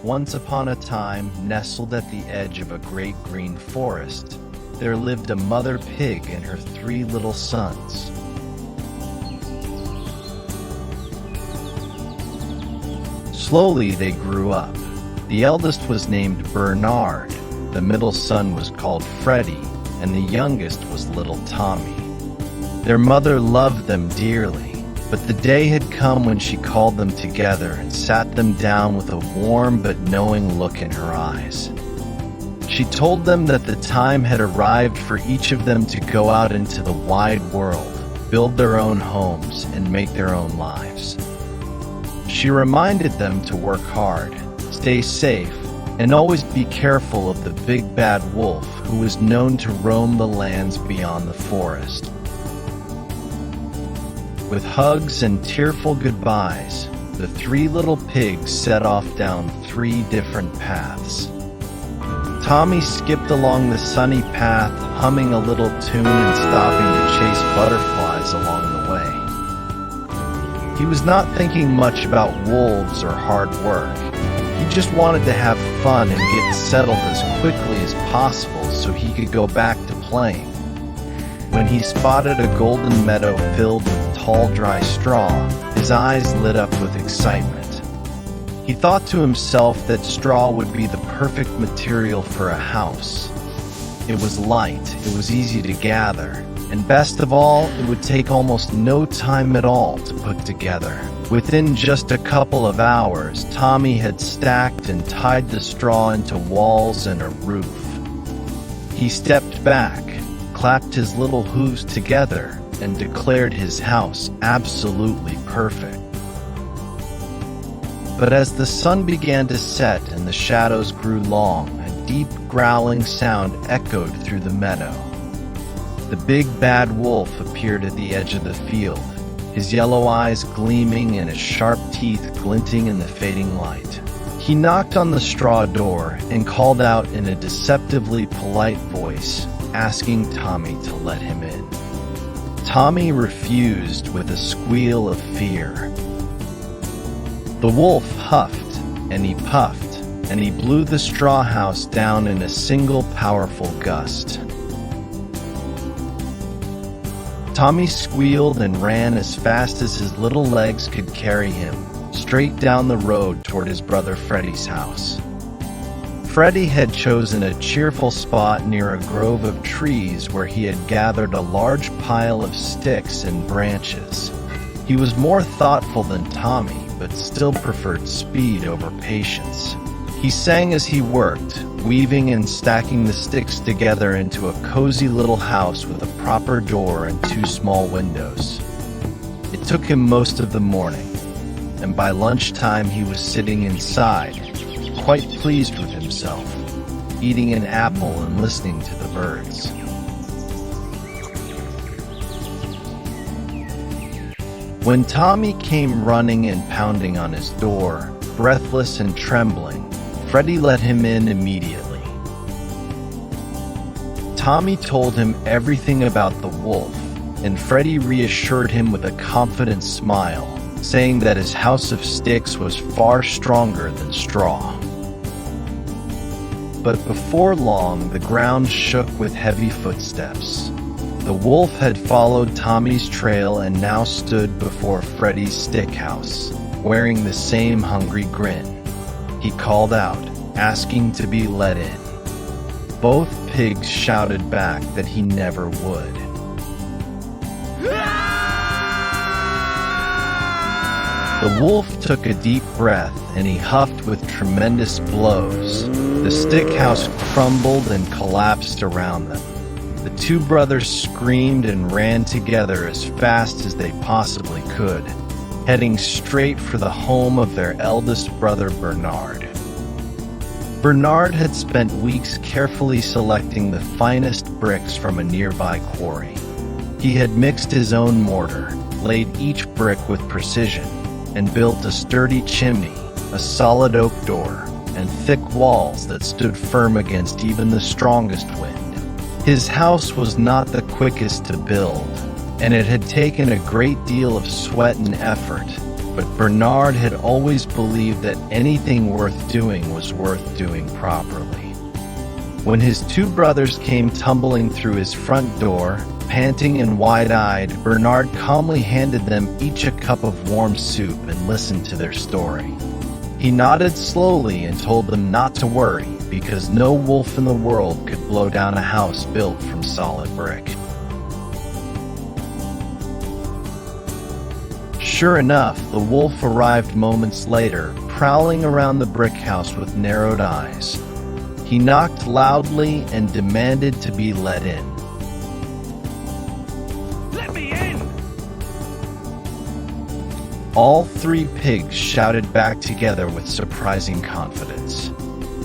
Once upon a time, nestled at the edge of a great green forest, there lived a mother pig and her 3 little sons. Slowly they grew up. The eldest was named Bernard, the middle son was called Freddie, and the youngest was little Tommy. Their mother loved them dearly. But the day had come when she called them together and sat them down with a warm but knowing look in her eyes. She told them that the time had arrived for each of them to go out into the wide world, build their own homes, and make their own lives. She reminded them to work hard, stay safe, and always be careful of the big bad wolf who was known to roam the lands beyond the forest. With hugs and tearful goodbyes, the 3 little pigs set off down 3 different paths. Tommy skipped along the sunny path, humming a little tune and stopping to chase butterflies along the way. He was not thinking much about wolves or hard work. He just wanted to have fun and get settled as quickly as possible so he could go back to playing. When he spotted a golden meadow filled with tall, dry straw, his eyes lit up with excitement. He thought to himself that straw would be the perfect material for a house. It was light, it was easy to gather, and best of all, it would take almost no time at all to put together. Within just a couple of hours, Tommy had stacked and tied the straw into walls and a roof. He stepped back, clapped his little hooves together, and declared his house absolutely perfect. But as the sun began to set and the shadows grew long, a deep growling sound echoed through the meadow. The big bad wolf appeared at the edge of the field, his yellow eyes gleaming and his sharp teeth glinting in the fading light. He knocked on the straw door and called out in a deceptively polite voice, asking Tommy to let him in. Tommy refused with a squeal of fear. The wolf huffed and he puffed, and he blew the straw house down in a single powerful gust. Tommy squealed and ran as fast as his little legs could carry him, straight down the road toward his brother Freddie's house. Freddie had chosen a cheerful spot near a grove of trees where he had gathered a large pile of sticks and branches. He was more thoughtful than Tommy, but still preferred speed over patience. He sang as he worked, weaving and stacking the sticks together into a cozy little house with a proper door and 2 small windows. It took him most of the morning, and by lunchtime he was sitting inside, quite pleased with himself, eating an apple and listening to the birds. When Tommy came running and pounding on his door, breathless and trembling, Freddie let him in immediately. Tommy told him everything about the wolf, and Freddie reassured him with a confident smile, saying that his house of sticks was far stronger than straw. But before long, the ground shook with heavy footsteps. The wolf had followed Tommy's trail and now stood before Freddie's stick house, wearing the same hungry grin. He called out, asking to be let in. Both pigs shouted back that he never would. The wolf took a deep breath and he huffed with tremendous blows. The stick house crumbled and collapsed around them. The 2 brothers screamed and ran together as fast as they possibly could, heading straight for the home of their eldest brother Bernard. Bernard had spent weeks carefully selecting the finest bricks from a nearby quarry. He had mixed his own mortar, laid each brick with precision, and built a sturdy chimney, a solid oak door, and thick walls that stood firm against even the strongest wind. His house was not the quickest to build, and it had taken a great deal of sweat and effort, But Bernard had always believed that anything worth doing was worth doing properly. When his two brothers came tumbling through his front door, panting and wide-eyed, Bernard calmly handed them each a cup of warm soup and listened to their story. He nodded slowly and told them not to worry, because no wolf in the world could blow down a house built from solid brick. Sure enough, the wolf arrived moments later, prowling around the brick house with narrowed eyes. He knocked loudly and demanded to be let in. Let me in! All three pigs shouted back together with surprising confidence.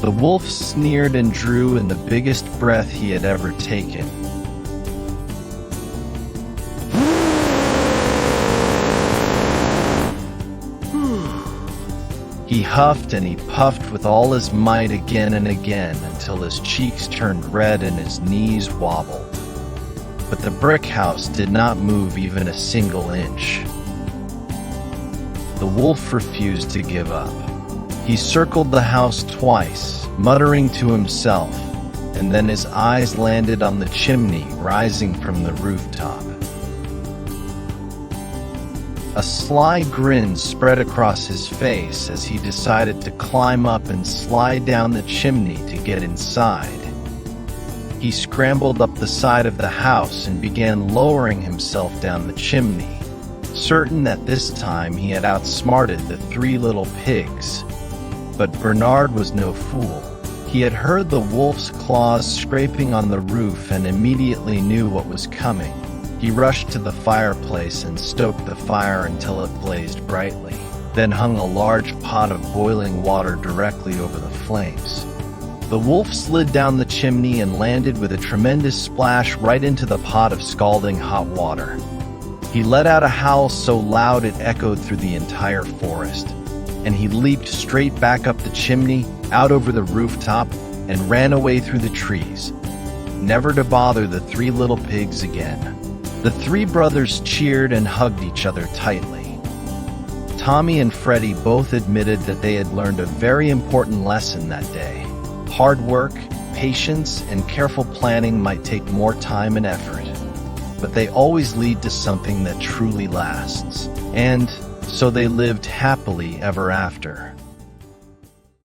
The wolf sneered and drew in the biggest breath he had ever taken. He huffed and he puffed with all his might again and again until his cheeks turned red and his knees wobbled. But the brick house did not move even a single inch. The wolf refused to give up. He circled the house twice, muttering to himself, and then his eyes landed on the chimney rising from the rooftop. A sly grin spread across his face as he decided to climb up and slide down the chimney to get inside. He scrambled up the side of the house and began lowering himself down the chimney, certain that this time he had outsmarted the three little pigs. But Bernard was no fool. He had heard the wolf's claws scraping on the roof and immediately knew what was coming. He rushed to the fireplace and stoked the fire until it blazed brightly, then hung a large pot of boiling water directly over the flames. The wolf slid down the chimney and landed with a tremendous splash right into the pot of scalding hot water. He let out a howl so loud it echoed through the entire forest, and he leaped straight back up the chimney, out over the rooftop, and ran away through the trees, never to bother the three little pigs again. The three brothers cheered and hugged each other tightly. Tommy and Freddie both admitted that they had learned a very important lesson that day. Hard work, patience, and careful planning might take more time and effort, but they always lead to something that truly lasts. And so they lived happily ever after.